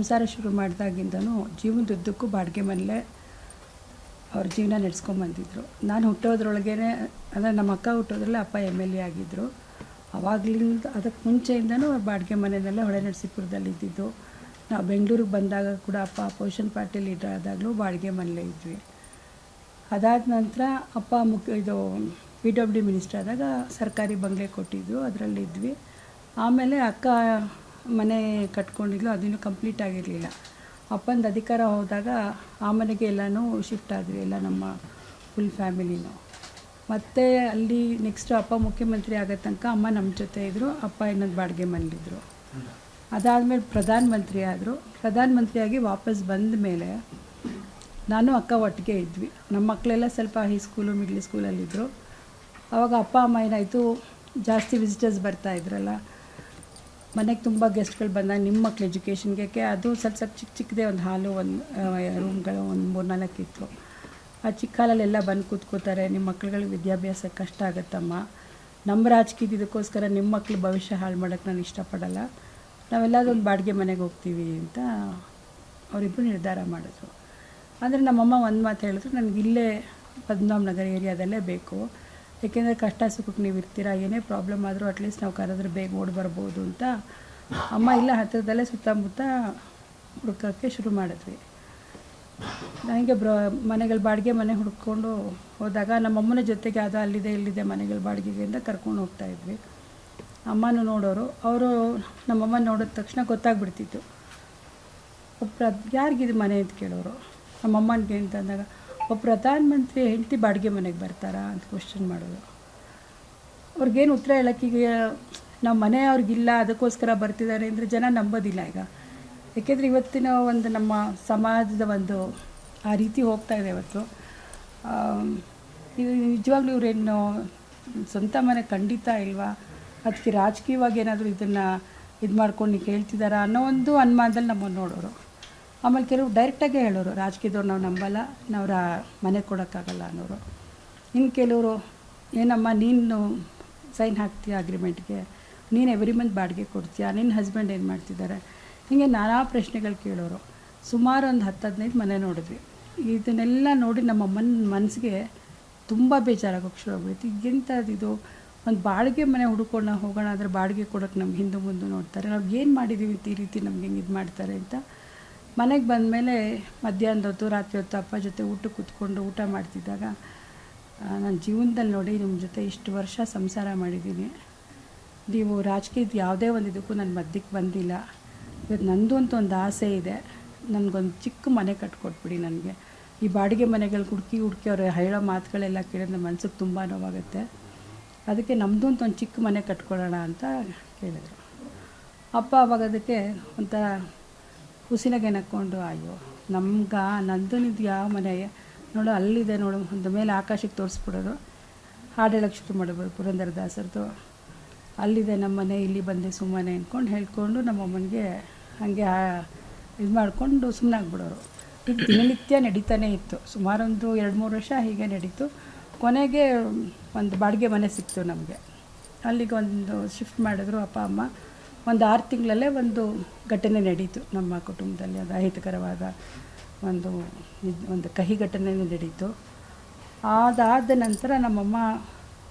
ಸಂಸಾರ ಶುರು ಮಾಡಿದಾಗಿಂದನೂ ಜೀವನದುದ್ದಕ್ಕೂ ಬಾಡಿಗೆ ಮನೆಯಲ್ಲೇ ಅವ್ರ ಜೀವನ ನಡೆಸ್ಕೊಂಬಂದಿದ್ರು. ನಾನು ಹುಟ್ಟೋದ್ರೊಳಗೇ ಅಂದರೆ ನಮ್ಮ ಅಕ್ಕ ಹುಟ್ಟೋದ್ರಲ್ಲೇ ಅಪ್ಪ MLA ಆಗಿದ್ದರು. ಆವಾಗಲಿಂದ ಅದಕ್ಕೆ ಮುಂಚೆಯಿಂದನೂ ಅವ್ರು ಬಾಡಿಗೆ ಮನೆಯಲ್ಲೇ ಹೊಳೆನರಸೀಪುರದಲ್ಲಿ ಇದ್ದಿದ್ದು. ನಾವು ಬೆಂಗಳೂರಿಗೆ ಬಂದಾಗ ಕೂಡ ಅಪ್ಪ ಅಪೋಸಿಷನ್ ಪಾರ್ಟಿ ಲೀಡರ್ ಆದಾಗಲೂ ಬಾಡಿಗೆ ಮನೆಯಲ್ಲೇ ಇದ್ವಿ. ಅದಾದ ನಂತರ ಅಪ್ಪ PWD ಮಿನಿಸ್ಟರ್ ಆದಾಗ ಸರ್ಕಾರಿ ಬಂಗ್ಲೆ ಕೊಟ್ಟಿದ್ದು, ಅದರಲ್ಲಿದ್ವಿ. ಆಮೇಲೆ ಅಕ್ಕ ಮನೆ ಕಟ್ಕೊಂಡಿದ್ಲು, ಅದನ್ನು ಕಂಪ್ಲೀಟ್ ಆಗಿರಲಿಲ್ಲ. ಅಪ್ಪಂದು ಅಧಿಕಾರ ಹೋದಾಗ ಆ ಮನೆಗೆ ಎಲ್ಲನೂ ಶಿಫ್ಟ್ ಆದ್ವಿ, ಎಲ್ಲ ನಮ್ಮ ಫುಲ್ ಫ್ಯಾಮಿಲಿನೂ. ಮತ್ತು ಅಲ್ಲಿ ನೆಕ್ಸ್ಟು ಅಪ್ಪ ಮುಖ್ಯಮಂತ್ರಿ ಆಗೋ ತನಕ ಅಮ್ಮ ನಮ್ಮ ಜೊತೆ ಇದ್ದರು, ಅಪ್ಪ ಇನ್ನೊಂದು ಬಾಡಿಗೆ ಮನೇಲಿದ್ದರು. ಅದಾದಮೇಲೆ ಪ್ರಧಾನಮಂತ್ರಿ ಆದರು. ಪ್ರಧಾನಮಂತ್ರಿಯಾಗಿ ವಾಪಸ್ ಬಂದ ಮೇಲೆ ನಾನು ಅಕ್ಕ ಒಟ್ಟಿಗೆ ಇದ್ವಿ. ನಮ್ಮ ಮಕ್ಕಳೆಲ್ಲ ಸ್ವಲ್ಪ ಹೈಸ್ಕೂಲು ಮಿಡ್ಲ್ ಸ್ಕೂಲಲ್ಲಿದ್ದರು. ಆವಾಗ ಅಪ್ಪ ಅಮ್ಮ ಏನಾಯಿತು, ಜಾಸ್ತಿ ವಿಸಿಟರ್ಸ್ ಬರ್ತಾಯಿದ್ರಲ್ಲ ಮನೆಗೆ, ತುಂಬ ಗೆಸ್ಟ್ಗಳು ಬಂದಾಗ ನಿಮ್ಮ ಮಕ್ಳು ಎಜುಕೇಷನ್ಗೆ ಅದು ಸ್ವಲ್ಪ ಚಿಕ್ಕದೇ ಒಂದು ಹಾಲು, ಒಂದು ರೂಮ್ಗಳು ಒಂದು 3-4 ಇತ್ತು. ಆ ಚಿಕ್ಕ ಹಾಲಲ್ಲೆಲ್ಲ ಬಂದು ಕೂತ್ಕೋತಾರೆ. ನಿಮ್ಮ ಮಕ್ಳುಗಳಿಗೆ ವಿದ್ಯಾಭ್ಯಾಸ ಕಷ್ಟ ಆಗುತ್ತಮ್ಮ, ನಮ್ಮ ರಾಜಕೀಯ ಇದಕ್ಕೋಸ್ಕರ ನಿಮ್ಮ ಮಕ್ಳು ಭವಿಷ್ಯ ಹಾಳು ಮಾಡೋಕ್ಕೆ ನಾನು ಇಷ್ಟಪಡಲ್ಲ, ನಾವೆಲ್ಲದೂ ಒಂದು ಬಾಡಿಗೆ ಮನೆಗೆ ಹೋಗ್ತೀವಿ ಅಂತ ಅವರಿಬ್ಬರು ನಿರ್ಧಾರ ಮಾಡಿದ್ರು. ಅಂದರೆ ನಮ್ಮಮ್ಮ ಒಂದು ಮಾತು ಹೇಳಿದ್ರು, ನನಗಿಲ್ಲೇ ಪದ್ಮನಾಭನಗರ ಏರಿಯಾದಲ್ಲೇ ಬೇಕು, ಏಕೆಂದರೆ ಕಷ್ಟ ಸುಖಕ್ಕೆ ನೀವು ಇರ್ತೀರ, ಏನೇ ಪ್ರಾಬ್ಲಮ್ ಆದರೂ ಅಟ್ಲೀಸ್ಟ್ ನಾವು ಕರೆದ್ರೆ ಬೇಗ ಓಡಿ ಬರ್ಬೋದು ಅಂತ ಅಮ್ಮ ಇಲ್ಲ ಹತ್ತಿರದಲ್ಲೇ ಸುತ್ತಮುತ್ತ ಹುಡುಕೋಕ್ಕೆ ಶುರು ಮಾಡಿದ್ವಿ. ನನಗೆ ಮನೆಗಳು ಬಾಡಿಗೆ ಮನೆ ಹುಡ್ಕೊಂಡು ಹೋದಾಗ ನಮ್ಮಮ್ಮನ ಜೊತೆಗೆ ಅದು ಅಲ್ಲಿದೆ ಇಲ್ಲಿದೆ ಮನೆಗಳು ಬಾಡಿಗೆಗೆ ಅಂತ ಕರ್ಕೊಂಡು ಹೋಗ್ತಾಯಿದ್ವಿ. ಅಮ್ಮನೂ ನೋಡೋರು, ಅವರು ನಮ್ಮಮ್ಮ ನೋಡಿದ ತಕ್ಷಣ ಗೊತ್ತಾಗ್ಬಿಡ್ತಿತ್ತು. ಯಾರಿಗಿದು ಮನೆ ಅಂತ ಕೇಳೋರು. ನಮ್ಮಮ್ಮನಿಗೆ ಅಂತಂದಾಗ ಒಬ್ಬ ಪ್ರಧಾನಮಂತ್ರಿ ಹೆಂಡತಿ ಬಾಡಿಗೆ ಮನೆಗೆ ಬರ್ತಾರಾ ಅಂತ ಕ್ವಶನ್ ಮಾಡೋದು. ಅವ್ರಿಗೇನು ಉತ್ತರ ಹೇಳೋಕ್ಕೀಗ ನಾವು ಮನೆ ಅವ್ರಿಗಿಲ್ಲ ಅದಕ್ಕೋಸ್ಕರ ಬರ್ತಿದ್ದಾರೆ ಅಂದರೆ ಜನ ನಂಬೋದಿಲ್ಲ ಈಗ. ಏಕೆಂದರೆ ಇವತ್ತಿನ ಒಂದು ನಮ್ಮ ಸಮಾಜದ ಒಂದು ಆ ರೀತಿ ಹೋಗ್ತಾಯಿದೆ ಇವತ್ತು. ಇದು ನಿಜವಾಗ್ಲೂ ಇವರೇನು ಸ್ವಂತ ಮನೆ ಖಂಡಿತ ಇಲ್ವಾ, ಅದಕ್ಕೆ ರಾಜಕೀಯವಾಗಿ ಏನಾದರೂ ಇದನ್ನು ಇದು ಮಾಡ್ಕೊಂಡು ನೀವು ಕೇಳ್ತಿದ್ದಾರಾ ಅನ್ನೋ ಒಂದು ಅನುಮಾನದಲ್ಲಿ ನಮ್ಮನ್ನು ನೋಡೋರು. ಆಮೇಲೆ ಕೆಲವರು ಡೈರೆಕ್ಟಾಗೇ ಹೇಳೋರು, ರಾಜಕೀಯದವ್ರು ನಾವು ನಂಬಲ್ಲ, ನಾವು ಮನೆ ಕೊಡೋಕ್ಕಾಗಲ್ಲ ಅನ್ನೋರು. ಇನ್ನು ಕೆಲವರು ಏನಮ್ಮ ನೀನು ಸೈನ್ ಹಾಕ್ತೀಯ ಅಗ್ರಿಮೆಂಟ್ಗೆ, ನೀನು ಎವ್ರಿ ಮಂತ್ ಬಾಡಿಗೆ ಕೊಡ್ತೀಯಾ, ನಿನ್ನ ಹಸ್ಬೆಂಡ್ ಏನು ಮಾಡ್ತಿದ್ದಾರೆ, ಹೀಗೆ ನಾನಾ ಪ್ರಶ್ನೆಗಳು ಕೇಳೋರು. ಸುಮಾರು ಒಂದು 10-15 ಮನೆ ನೋಡಿದ್ವಿ. ಇದನ್ನೆಲ್ಲ ನೋಡಿ ನಮ್ಮಮ್ಮನ ಮನಸ್ಸಿಗೆ ತುಂಬ ಬೇಜಾರಾಗೋಕ್ಕೆ ಶುರು ಆಗ್ಬಿಡ್ತು. ಎಂಥದ್ದು ಒಂದು ಬಾಡಿಗೆ ಮನೆ ಹುಡ್ಕೊಂಡು ಹೋಗೋಣ ಅಂದರೆ ಬಾಡಿಗೆ ಕೊಡೋಕ್ಕೆ ನಮ್ಗೆ ಹಿಂದೆ ಮುಂದೆ ನೋಡ್ತಾರೆ, ನಾವು ಏನು ಮಾಡಿದ್ದೀವಿ ಈ ರೀತಿ ನಮ್ಗೆ ಹೆಂಗೆ ಇದು ಮಾಡ್ತಾರೆ ಅಂತ. ಮನೆಗೆ ಬಂದಮೇಲೆ ಮಧ್ಯಾಹ್ನದ ಹೊತ್ತು ರಾತ್ರಿ ಹೊತ್ತು ಅಪ್ಪ ಜೊತೆ ಊಟಕ್ಕೆ ಕೂತ್ಕೊಂಡು ಊಟ ಮಾಡ್ತಿದ್ದಾಗ ನನ್ನ ಜೀವನದಲ್ಲಿ ನೋಡಿ ನಿಮ್ಮ ಜೊತೆ ಇಷ್ಟು ವರ್ಷ ಸಂಸಾರ ಮಾಡಿದ್ದೀನಿ, ನೀವು ರಾಜಕೀಯದ ಯಾವುದೇ ಒಂದು ಇದಕ್ಕೂ ನನ್ನ ಮಧ್ಯಕ್ಕೆ ಬಂದಿಲ್ಲ. ಇವತ್ತು ನಂದು ಅಂತ ಒಂದು ಆಸೆ ಇದೆ, ನನಗೊಂದು ಚಿಕ್ಕ ಮನೆ ಕಟ್ಕೊಟ್ಬಿಡಿ. ನನಗೆ ಈ ಬಾಡಿಗೆ ಮನೆಗಳು ಹುಡುಕಿ ಅವ್ರು ಹೇಳೋ ಮಾತುಗಳೆಲ್ಲ ಕೇಳಿದ್ರೆ ಮನ್ಸಿಗೆ ತುಂಬ ನೋವಾಗುತ್ತೆ. ಅದಕ್ಕೆ ನಮ್ಮದು ಅಂತ ಒಂದು ಚಿಕ್ಕ ಮನೆ ಕಟ್ಕೊಳ್ಳೋಣ ಅಂತ ಕೇಳಿದ್ರು. ಅಪ್ಪ ಅವಾಗ ಅದಕ್ಕೆ ಒಂಥರ ಹುಸಿನಾಗೆ ನಕ್ಕೊಂಡು, ಅಯ್ಯೋ ನಂದು ನಿಂದು ಯಾವ ಮನೆ ನೋಡು ಅಲ್ಲಿದೆ ನೋಡು ಒಂದು ಮೇಲೆ ಆಕಾಶಕ್ಕೆ ತೋರಿಸ್ಬಿಡೋರು. ಹಾಡು ಹೇಳೋಕ್ಕೆ ಶುರು ಮಾಡೋದು ಪುರಂದರದಾಸರದು, ಅಲ್ಲಿದೆ ನಮ್ಮ ಮನೆ, ಇಲ್ಲಿ ಬಂದೆ ಸುಮ್ಮನೆ ಅಂದ್ಕೊಂಡು ಹೇಳ್ಕೊಂಡು ನಮ್ಮಮ್ಮನಿಗೆ ಹಾಗೆ ಇದು ಮಾಡಿಕೊಂಡು ಸುಮ್ಮನಾಗ್ಬಿಡೋರು. ಈಗ ದಿನನಿತ್ಯ ನಡೀತಾನೇ ಇತ್ತು. ಸುಮಾರು ಒಂದು 2-3 ವರ್ಷ ಹೀಗೆ ನಡೀತು. ಕೊನೆಗೆ ಒಂದು ಬಾಡಿಗೆ ಮನೆ ಸಿಕ್ತು ನಮಗೆ. ಅಲ್ಲಿಗೆ ಒಂದು ಶಿಫ್ಟ್ ಮಾಡಿದ್ರು ಅಪ್ಪ ಅಮ್ಮ. ಒಂದು 6 ತಿಂಗಳಲ್ಲೇ ಒಂದು ಘಟನೆ ನಡೀತು ನಮ್ಮ ಕುಟುಂಬದಲ್ಲಿ. ಅದು ಅಹಿತಕರವಾದ ಒಂದು ಕಹಿ ಘಟನೆ ನಡೀತು. ಅದಾದ ನಂತರ ನಮ್ಮಮ್ಮ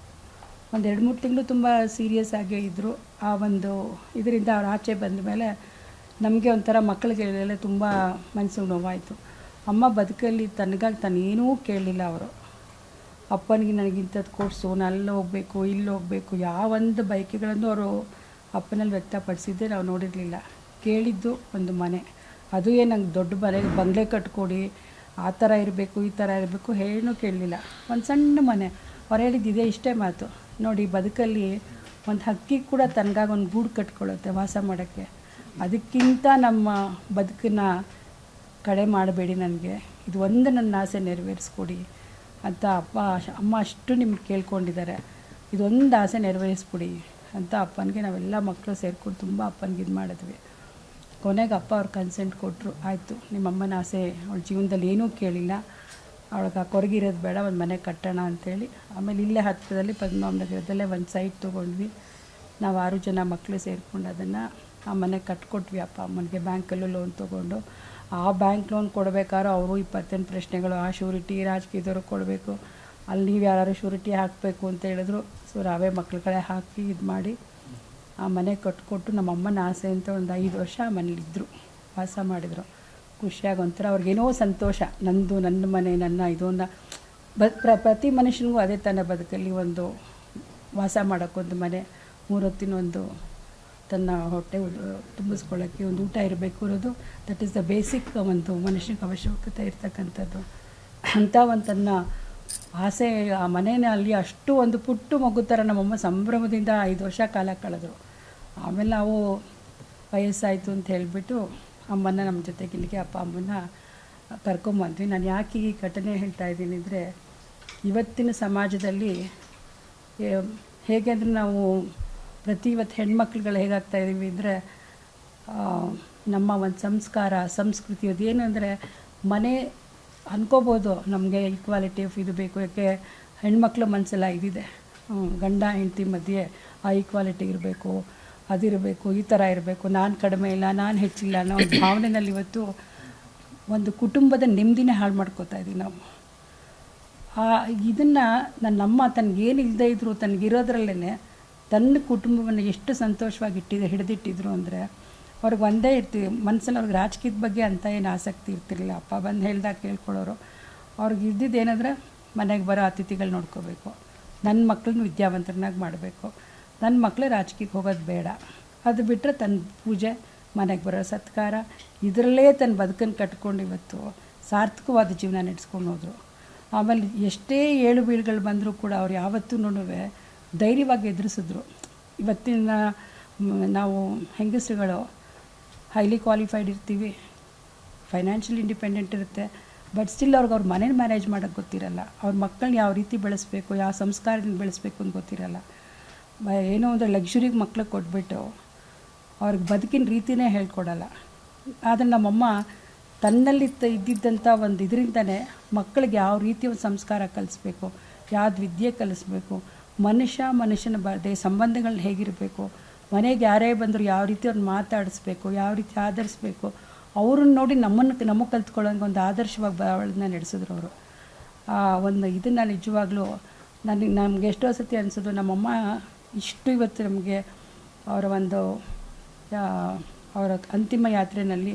ಒಂದು 2-3 ತಿಂಗಳು ತುಂಬ ಸೀರಿಯಸ್ ಆಗೇ ಇದ್ದರು. ಆ ಒಂದು ಇದರಿಂದ ಅವ್ರು ಆಚೆ ಬಂದ ಮೇಲೆ ನಮಗೆ ಒಂಥರ ಮಕ್ಕಳಿಗೆಲ್ಲ ತುಂಬ ಮನಸ್ಸಿಗೆ ನೋವಾಯಿತು. ಅಮ್ಮ ಬದುಕಲ್ಲಿ ತನಗಾಗಿ ತಾನೇನೂ ಕೇಳಲಿಲ್ಲ ಅವರು. ಅಪ್ಪನಿಗೆ ನನಗಿಂಥದ್ದು ಕೊಡಿಸು, ನಾನು ಅಲ್ಲಿ ಹೋಗಬೇಕು ಇಲ್ಲಿ ಹೋಗಬೇಕು, ಯಾವೊಂದು ಬಯಕೆಗಳನ್ನು ಅವರು ಅಪ್ಪನಲ್ಲಿ ವ್ಯಕ್ತಪಡಿಸಿದ್ದೆ ನಾವು ನೋಡಿರಲಿಲ್ಲ. ಕೇಳಿದ್ದು ಒಂದು ಮನೆ, ಅದು ನಂಗೆ ದೊಡ್ಡ ಮನೆ ಬಂಗ್ಲೆ ಕಟ್ಕೊಡಿ, ಆ ಥರ ಇರಬೇಕು ಈ ಥರ ಇರಬೇಕು ಏನೂ ಕೇಳಲಿಲ್ಲ. ಒಂದು ಸಣ್ಣ ಮನೆ, ಅವ್ರು ಹೇಳಿದ್ದಿದೆ ಇಷ್ಟೇ ಮಾತು, ನೋಡಿ ಬದುಕಲ್ಲಿ ಒಂದು ಹಕ್ಕಿ ಕೂಡ ತನಗಾಗಿ ಒಂದು ಗೂಡು ಕಟ್ಕೊಳ್ಳುತ್ತೆ ವಾಸ ಮಾಡೋಕ್ಕೆ, ಅದಕ್ಕಿಂತ ನಮ್ಮ ಬದುಕನ್ನು ಕಡೆ ಮಾಡಬೇಡಿ, ನನಗೆ ಇದು ಒಂದು ನನ್ನ ಆಸೆ ನೆರವೇರಿಸ್ಕೊಡಿ ಅಂತ ಅಮ್ಮ ಅಷ್ಟು ನಿಮ್ಗೆ ಕೇಳ್ಕೊಂಡಿದ್ದಾರೆ, ಇದೊಂದು ಆಸೆ ನೆರವೇರಿಸ್ಬಿಡಿ ಅಂತ ಅಪ್ಪನಿಗೆ ನಾವೆಲ್ಲ ಮಕ್ಕಳು ಸೇರ್ಕೊಂಡು ತುಂಬ ಅಪ್ಪನಿಗೆ ಇದು ಮಾಡಿದ್ವಿ. ಕೊನೆಗೆ ಅಪ್ಪ ಅವ್ರು ಕನ್ಸೆಂಟ್ ಕೊಟ್ಟರು, ಆಯಿತು ನಿಮ್ಮಮ್ಮನ ಆಸೆ, ಅವಳ ಜೀವನದಲ್ಲಿ ಏನೂ ಕೇಳಿಲ್ಲ, ಅವಳಿಗೆ ಕೊರಗಿರೋದು ಬೇಡ, ಒಂದು ಮನೆ ಕಟ್ಟೋಣ ಅಂಥೇಳಿ. ಆಮೇಲೆ ಇಲ್ಲೇ ಹತ್ತಿರದಲ್ಲಿ ಪದ್ಮನಾಭನಗರದಲ್ಲೇ ಒಂದು ಸೈಟ್ ತೊಗೊಂಡ್ವಿ. ನಾವು 6 ಜನ ಮಕ್ಕಳು ಸೇರಿಕೊಂಡು ಅದನ್ನು ಆ ಮನೆ ಕಟ್ಕೊಟ್ವಿ ಅಪ್ಪ ಅಮ್ಮನಿಗೆ ಬ್ಯಾಂಕಲ್ಲೂ ಲೋನ್ ತೊಗೊಂಡು. ಆ ಬ್ಯಾಂಕ್ ಲೋನ್ ಕೊಡಬೇಕಾದ್ರೆ ಅವರು 28 ಪ್ರಶ್ನೆಗಳು, ಆ ಶ್ಯೂರಿಟಿ ರಾಜಕೀಯದವ್ರು ಕೊಡಬೇಕು, ಅಲ್ಲಿ ನೀವು ಯಾರು ಶ್ಯೂರಿಟಿ ಹಾಕಬೇಕು ಅಂತ ಹೇಳಿದ್ರು. ಸೊ ನಾವೇ ಮಕ್ಳುಗಳೇ ಹಾಕಿ ಇದು ಮಾಡಿ ಆ ಮನೆ ಕಟ್ಕೊಟ್ಟು ನಮ್ಮಮ್ಮನ ಆಸೆ ಅಂತ ಒಂದು 5 ವರ್ಷ ಆ ಮನೇಲಿದ್ದರು, ವಾಸ ಮಾಡಿದರು. ಖುಷಿಯಾಗಿ ಒಂಥರ ಅವ್ರಿಗೇನೋ ಸಂತೋಷ, ನನ್ನ ಮನೆ ನನ್ನ ಇದನ್ನ ಪ್ರತಿ ಮನುಷ್ಯನಿಗೂ ಅದೇ ತಾನೇ ಬದುಕಲ್ಲಿ ಒಂದು ವಾಸ ಮಾಡೋಕ್ಕೊಂದು ಮನೆ, 3 ಹೊತ್ತಿನ ಒಂದು ತನ್ನ ಹೊಟ್ಟೆ ತುಂಬಿಸ್ಕೊಳ್ಳೋಕ್ಕೆ ಒಂದು ಊಟ ಇರಬೇಕು ಅನ್ನೋದು ದಟ್ ಈಸ್ ದ ಬೇಸಿಕ್ ಒಂದು ಮನುಷ್ಯನಿಗೆ ಅವಶ್ಯಕತೆ ಇರ್ತಕ್ಕಂಥದ್ದು. ಅಂಥ ಒಂದು ತನ್ನ ಆಸೆ ಆ ಮನೇನ ಅಲ್ಲಿ ಅಷ್ಟು ಒಂದು ಪುಟ್ಟು ಮಗು ಥರ ನಮ್ಮಮ್ಮ ಸಂಭ್ರಮದಿಂದ 5 ವರ್ಷ ಕಾಲ ಕಳೆದ್ರು. ಆಮೇಲೆ ನಾವು ವಯಸ್ಸಾಯಿತು ಅಂತ ಹೇಳಿಬಿಟ್ಟು ಅಮ್ಮನ ನಮ್ಮ ಜೊತೆಗೆ ಇಲ್ಲಿಗೆ ಅಪ್ಪ ಅಮ್ಮನ ಕರ್ಕೊಂಬಂದ್ವಿ. ನಾನು ಯಾಕೆ ಈ ಘಟನೆ ಹೇಳ್ತಾ ಇದ್ದೀನಿ ಅಂದರೆ, ಇವತ್ತಿನ ಸಮಾಜದಲ್ಲಿ ಹೇಗೆ ಅಂದರೆ ನಾವು ಇವತ್ತು ಹೆಣ್ಮಕ್ಳುಗಳು ಹೇಗಾಗ್ತಾಯಿದ್ದೀವಿ ಅಂದರೆ, ನಮ್ಮ ಒಂದು ಸಂಸ್ಕಾರ ಸಂಸ್ಕೃತಿ ಅದೇನು ಅಂದರೆ, ಮನೆ ಅನ್ಕೋಬೋದು ನಮಗೆ ಈಕ್ವಾಲಿಟಿ ಆಫ್ ಇದು ಬೇಕು, ಯಾಕೆ ಹೆಣ್ಮಕ್ಳು ಮನಸ್ಸೆಲ್ಲ ಇದಿದೆ, ಗಂಡ ಹೆಂಡತಿ ಮಧ್ಯೆ ಆ ಈಕ್ವಾಲಿಟಿ ಇರಬೇಕು, ಅದಿರಬೇಕು, ಈ ಥರ ಇರಬೇಕು, ನಾನು ಕಡಿಮೆ ಇಲ್ಲ ನಾನು ಹೆಚ್ಚಿಲ್ಲ ಅನ್ನೋ ಒಂದು ಭಾವನೆಯಲ್ಲಿ ಇವತ್ತು ಒಂದು ಕುಟುಂಬದ ನೆಮ್ಮದಿನೇ ಹಾಳು ಮಾಡ್ಕೋತಾ ಇದ್ದೀವಿ ನಾವು. ಇದನ್ನು ನನ್ನಮ್ಮ ತನಗೇನಿಲ್ಲದೆ ಇದ್ದರು ತನಗಿರೋದ್ರಲ್ಲೇ ತನ್ನ ಕುಟುಂಬವನ್ನು ಎಷ್ಟು ಸಂತೋಷವಾಗಿ ಹಿಡಿದಿಟ್ಟಿದ್ರು ಅಂದರೆ, ಅವ್ರಿಗೆ ಒಂದೇ ಇರ್ತೀವಿ ಮನಸ್ಸಲ್ಲಿ. ಅವ್ರಿಗೆ ರಾಜಕೀಯದ ಬಗ್ಗೆ ಅಂತ ಏನು ಆಸಕ್ತಿ ಇರ್ತಿರಲಿಲ್ಲ. ಅಪ್ಪ ಬಂದು ಹೇಳ್ದಾಗ ಕೇಳ್ಕೊಳ್ಳೋರು. ಅವ್ರಿಗೆ ಇದ್ದಿದ್ದು ಏನಂದರೆ, ಮನೆಗೆ ಬರೋ ಅತಿಥಿಗಳು ನೋಡ್ಕೋಬೇಕು, ನನ್ನ ಮಕ್ಕಳನ್ನ ವಿದ್ಯಾವಂತರನ್ನಾಗಿ ಮಾಡಬೇಕು, ನನ್ನ ಮಕ್ಕಳು ರಾಜಕೀಯಕ್ಕೆ ಹೋಗೋದು ಬೇಡ, ಅದು ಬಿಟ್ಟರೆ ತನ್ನ ಪೂಜೆ ಮನೆಗೆ ಬರೋ ಸತ್ಕಾರ ಇದರಲ್ಲೇ ತನ್ನ ಬದುಕನ್ನು ಕಟ್ಕೊಂಡು ಇವತ್ತು ಸಾರ್ಥಕವಾದ ಜೀವನ ನಡೆಸ್ಕೊಂಡು ಹೋದರು. ಆಮೇಲೆ ಎಷ್ಟೇ ಏಳು ಬೀಳುಗಳು ಬಂದರೂ ಕೂಡ ಅವ್ರು ಯಾವತ್ತೂ ಧೈರ್ಯವಾಗಿ ಎದುರಿಸಿದ್ರು. ಇವತ್ತಿನ ನಾವು ಹೆಂಗಸರುಗಳು ಹೈಲಿ ಕ್ವಾಲಿಫೈಡ್ ಇರ್ತೀವಿ, ಫೈನಾನ್ಷಿಯಲ್ ಇಂಡಿಪೆಂಡೆಂಟ್ ಇರುತ್ತೆ, ಬಟ್ ಸ್ಟಿಲ್ ಅವ್ರ ಮನೇನ ಮ್ಯಾನೇಜ್ ಮಾಡೋಕ್ಕೆ ಗೊತ್ತಿರಲ್ಲ, ಅವ್ರ ಮಕ್ಕಳನ್ನ ಯಾವ ರೀತಿ ಬೆಳೆಸಬೇಕು, ಯಾವ ಸಂಸ್ಕಾರದಿಂದ ಬೆಳೆಸಬೇಕು ಅಂತ ಗೊತ್ತಿರಲ್ಲ. ಏನೋ ಒಂದು ಲಕ್ಸುರಿಗೆ ಮಕ್ಳಿಗೆ ಕೊಟ್ಬಿಟ್ಟು ಅವ್ರಿಗೆ ಬದುಕಿನ ರೀತಿಯೇ ಹೇಳ್ಕೊಡಲ್ಲ. ಆದರೆ ನಮ್ಮಮ್ಮ ತನ್ನಲ್ಲಿ ಇದ್ದಿದ್ದಂಥ ಒಂದು ಇದರಿಂದನೇ ಮಕ್ಕಳಿಗೆ ಯಾವ ರೀತಿ ಒಂದು ಸಂಸ್ಕಾರ ಕಲಿಸ್ಬೇಕು, ಯಾವ್ದು ವಿದ್ಯೆ ಕಲಿಸ್ಬೇಕು, ಮನುಷ್ಯನ ಸಂಬಂಧಗಳನ್ನ ಹೇಗಿರಬೇಕು, ಮನೆಗೆ ಯಾರೇ ಬಂದರೂ ಯಾವ ರೀತಿ ಅವ್ರನ್ನ ಮಾತಾಡಿಸ್ಬೇಕು, ಯಾವ ರೀತಿ ಆಧರಿಸ್ಬೇಕು, ಅವ್ರನ್ನ ನೋಡಿ ನಮಗೆ ಕಲ್ತ್ಕೊಳ್ಳೋಂಗೆ ಒಂದು ಆದರ್ಶವಾಗಿ ಬಾಳನ್ನ ನಡೆಸಿದ್ರು ಅವರು. ಒಂದು ಇದನ್ನು ನಿಜವಾಗ್ಲೂ ನಮಗೆ ಎಷ್ಟೋ ಸತಿ ಅನಿಸೋದು, ನಮ್ಮಮ್ಮ ಇಷ್ಟು ಇವತ್ತು ನಮಗೆ ಅವರ ಒಂದು ಅವರ ಅಂತಿಮ ಯಾತ್ರೆಯಲ್ಲಿ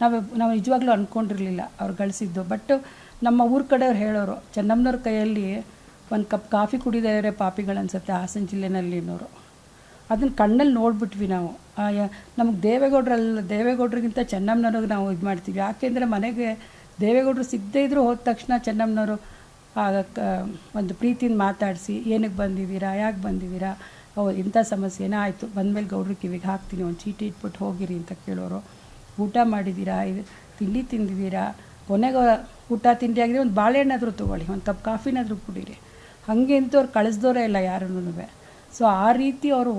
ನಾವು ನಿಜವಾಗ್ಲೂ ಅಂದ್ಕೊಂಡಿರಲಿಲ್ಲ ಅವ್ರು ಗಳಿಸಿದ್ದು. ಬಟ್ ನಮ್ಮ ಊರ ಕಡೆಯವ್ರು ಹೇಳೋರು, ಚೆನ್ನಮ್ಮನವ್ರ ಕೈಯಲ್ಲಿ ಒಂದು ಕಪ್ ಕಾಫಿ ಕುಡಿದರೆ ಪಾಪಿಗಳು ಅನ್ಸುತ್ತೆ ಹಾಸನ ಜಿಲ್ಲೆನಲ್ಲಿನವರು. ಅದನ್ನು ಕಣ್ಣಲ್ಲಿ ನೋಡಿಬಿಟ್ವಿ ನಾವು. ನಮಗೆ ದೇವೇಗೌಡರಿಗಿಂತ ಚೆನ್ನಮ್ಮನವ್ರಿಗೆ ನಾವು ಇದು ಮಾಡ್ತೀವಿ. ಯಾಕೆಂದರೆ ಮನೆಗೆ ದೇವೇಗೌಡರು ಸಿಗದೇ ಇದ್ದರೂ ಹೋದ ತಕ್ಷಣ ಚೆನ್ನಮ್ಮನವರು ಒಂದು ಪ್ರೀತಿಯಿಂದ ಮಾತಾಡಿಸಿ, ಏನಕ್ಕೆ ಬಂದಿದ್ದೀರಾ, ಯಾಕೆ ಬಂದಿದ್ದೀರಾ, ಇಂಥ ಸಮಸ್ಯೆನೇ ಆಯಿತು, ಬಂದಮೇಲೆ ಗೌಡ್ರ ಕಿವಿಗೆ ಹಾಕ್ತೀನಿ, ಒಂದು ಚೀಟಿ ಇಟ್ಬಿಟ್ಟು ಹೋಗಿರಿ ಅಂತ ಕೇಳೋರು. ಊಟ ಮಾಡಿದ್ದೀರಾ, ತಿಂಡಿ ತಿಂದಿದ್ದೀರಾ, ಕೊನೆಗೆ ಊಟ ತಿಂಡಿ ಆಗಿದೆ ಒಂದು ಬಾಳೆಹಣ್ಣಾದರೂ ತೊಗೊಳ್ಳಿ, ಒಂದು ಕಪ್ ಕಾಫಿನಾದರೂ ಕುಡೀರಿ, ಹಾಗೆ ಅಂತೂ ಅವ್ರು ಕಳಿಸ್ದೋರೇ ಇಲ್ಲ ಯಾರನ್ನೂ. ಸೊ ಆ ರೀತಿ ಅವರು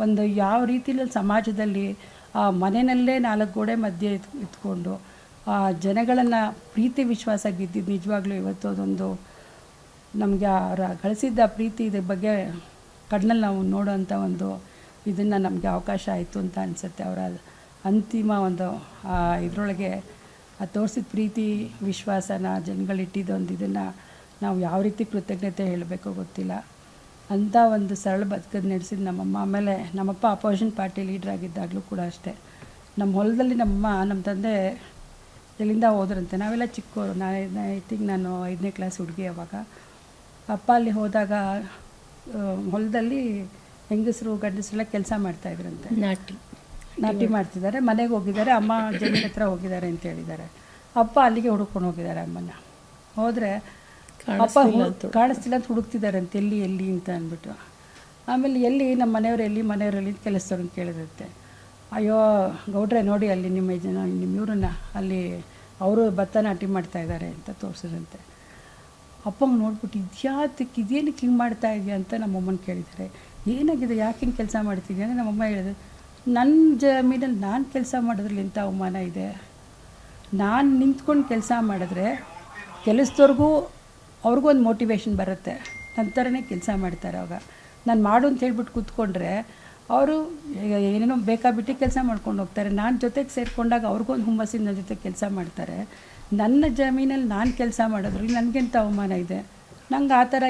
ಒಂದು ಯಾವ ರೀತಿಯಲ್ಲಿ ಸಮಾಜದಲ್ಲಿ ಆ ಮನೆಯಲ್ಲೇ 4 ಗೋಡೆ ಮಧ್ಯೆ ಇದ್ಕೊಂಡು ಆ ಜನಗಳನ್ನು ಪ್ರೀತಿ ವಿಶ್ವಾಸ ಗೆದ್ದಿದ್ದು ನಿಜವಾಗ್ಲೂ ಇವತ್ತು ಅದೊಂದು ನಮಗೆ ಅವರ ಗಳಿಸಿದ್ದ ಪ್ರೀತಿ ಇದ್ರ ಬಗ್ಗೆ ಕಣ್ಣಲ್ಲಿ ನಾವು ನೋಡೋವಂಥ ಒಂದು ಇದನ್ನು ನಮಗೆ ಅವಕಾಶ ಆಯಿತು ಅಂತ ಅನಿಸುತ್ತೆ. ಅವರ ಅಂತಿಮ ಒಂದು ಇದರೊಳಗೆ ತೋರಿಸಿದ ಪ್ರೀತಿ ವಿಶ್ವಾಸನ ಜನಗಳಿಟ್ಟಿದ್ದೊಂದು ಇದನ್ನು ನಾವು ಯಾವ ರೀತಿ ಕೃತಜ್ಞತೆ ಹೇಳಬೇಕೋ ಗೊತ್ತಿಲ್ಲ. ಅಂಥ ಒಂದು ಸರಳ ಬದುಕದು ನಡೆಸಿದ್ದು ನಮ್ಮಮ್ಮ. ಆಮೇಲೆ ನಮ್ಮಪ್ಪ ಅಪೋಸಿಷನ್ ಪಾರ್ಟಿ ಲೀಡ್ರ್ ಆಗಿದ್ದಾಗಲೂ ಕೂಡ ಅಷ್ಟೇ, ನಮ್ಮ ಹೊಲದಲ್ಲಿ ನಮ್ಮ ತಂದೆ ಎಲ್ಲಿಂದ ಹೋದ್ರಂತೆ, ನಾವೆಲ್ಲ ಚಿಕ್ಕವರು, ಐ ಥಿಂಕ್ ನಾನು 5ನೇ ಕ್ಲಾಸ್ ಹುಡುಗಿ ಅವಾಗ. ಅಪ್ಪ ಅಲ್ಲಿ ಹೋದಾಗ ಹೊಲದಲ್ಲಿ ಹೆಂಗಸರು ಗಂಡಸರೆಲ್ಲ ಕೆಲಸ ಮಾಡ್ತಾಯಿದ್ರಂತೆ, ನಾಟಿ ಮಾಡ್ತಿದ್ದಾರೆ, ಮನೆಗೆ ಹೋಗಿದ್ದಾರೆ, ಅಮ್ಮ ಜಮೀನ್ ಹತ್ರ ಹೋಗಿದ್ದಾರೆ ಅಂತ ಹೇಳಿದ್ದಾರೆ. ಅಪ್ಪ ಅಲ್ಲಿಗೆ ಹುಡುಕೊಂಡು ಹೋಗಿದ್ದಾರೆ ಅಮ್ಮನ. ಹೋದರೆ ಅಪ್ಪ ಕಾಣಿಸ್ತಿಲ್ಲ ಅಂತ ಹುಡುಕ್ತಿದ್ದಾರೆ ಅಂತ, ಎಲ್ಲಿ ಅಂತ ಅಂದ್ಬಿಟ್ಟು. ಆಮೇಲೆ ನಮ್ಮ ಮನೆಯವರಲ್ಲಿ ಕೆಲಸದವ್ರನ್ನ ಕೇಳಿರುತ್ತೆ. ಅಯ್ಯೋ ಗೌಡ್ರೆ ನೋಡಿ ಅಲ್ಲಿ ನಿಮ್ಮ ಇವ್ರನ್ನ ಅಲ್ಲಿ ಅವರು ಭತ್ತ ನಾಟಿ ಮಾಡ್ತಾಯಿದ್ದಾರೆ ಅಂತ ತೋರಿಸಿದಂತೆ. ಅಪ್ಪಂಗೆ ನೋಡ್ಬಿಟ್ಟು ಇದೇನಕ್ಕೆ ಹಿಂಗೆ ಮಾಡ್ತಾ ಇದೆಯಾ ಅಂತ ನಮ್ಮಮ್ಮನ ಕೇಳಿದ್ದಾರೆ. ಏನಾಗಿದೆ, ಯಾಕೆ ಹಿಂಗೆ ಕೆಲಸ ಮಾಡ್ತಿದ್ಯಾ ಅಂದರೆ ನಮ್ಮಮ್ಮ ಹೇಳಿದ್ರು, ನನ್ನ ಜಮೀನಲ್ಲಿ ನಾನು ಕೆಲಸ ಮಾಡೋದ್ರಲ್ಲಿ ಇಂಥ ಅವಮಾನ ಇದೆ, ನಾನು ನಿಂತ್ಕೊಂಡು ಕೆಲಸ ಮಾಡಿದ್ರೆ ಕೆಲಸದವ್ರಿಗೂ ಅವ್ರಿಗೂ ಒಂದು ಮೋಟಿವೇಶನ್ ಬರುತ್ತೆ, ನನ್ನ ಥರನೇ ಕೆಲಸ ಮಾಡ್ತಾರೆ. ಅವಾಗ ನಾನು ಮಾಡು ಅಂತ ಹೇಳ್ಬಿಟ್ಟು ಕೂತ್ಕೊಂಡ್ರೆ ಅವರು ಏನೇನೋ ಬೇಕಾಬಿಟ್ಟು ಕೆಲಸ ಮಾಡ್ಕೊಂಡು ಹೋಗ್ತಾರೆ. ನಾನು ಜೊತೆಗೆ ಸೇರಿಕೊಂಡಾಗ ಅವ್ರಿಗೊಂದು ಹುಮ್ಮಸ್ಸಿನ ನನ್ನ ಜೊತೆ ಕೆಲಸ ಮಾಡ್ತಾರೆ. ನನ್ನ ಜಮೀನಲ್ಲಿ ನಾನು ಕೆಲಸ ಮಾಡೋದ್ರಲ್ಲಿ ನನಗೆಂತ ಅವಮಾನ ಇದೆ? ನಂಗೆ ಆ ಥರ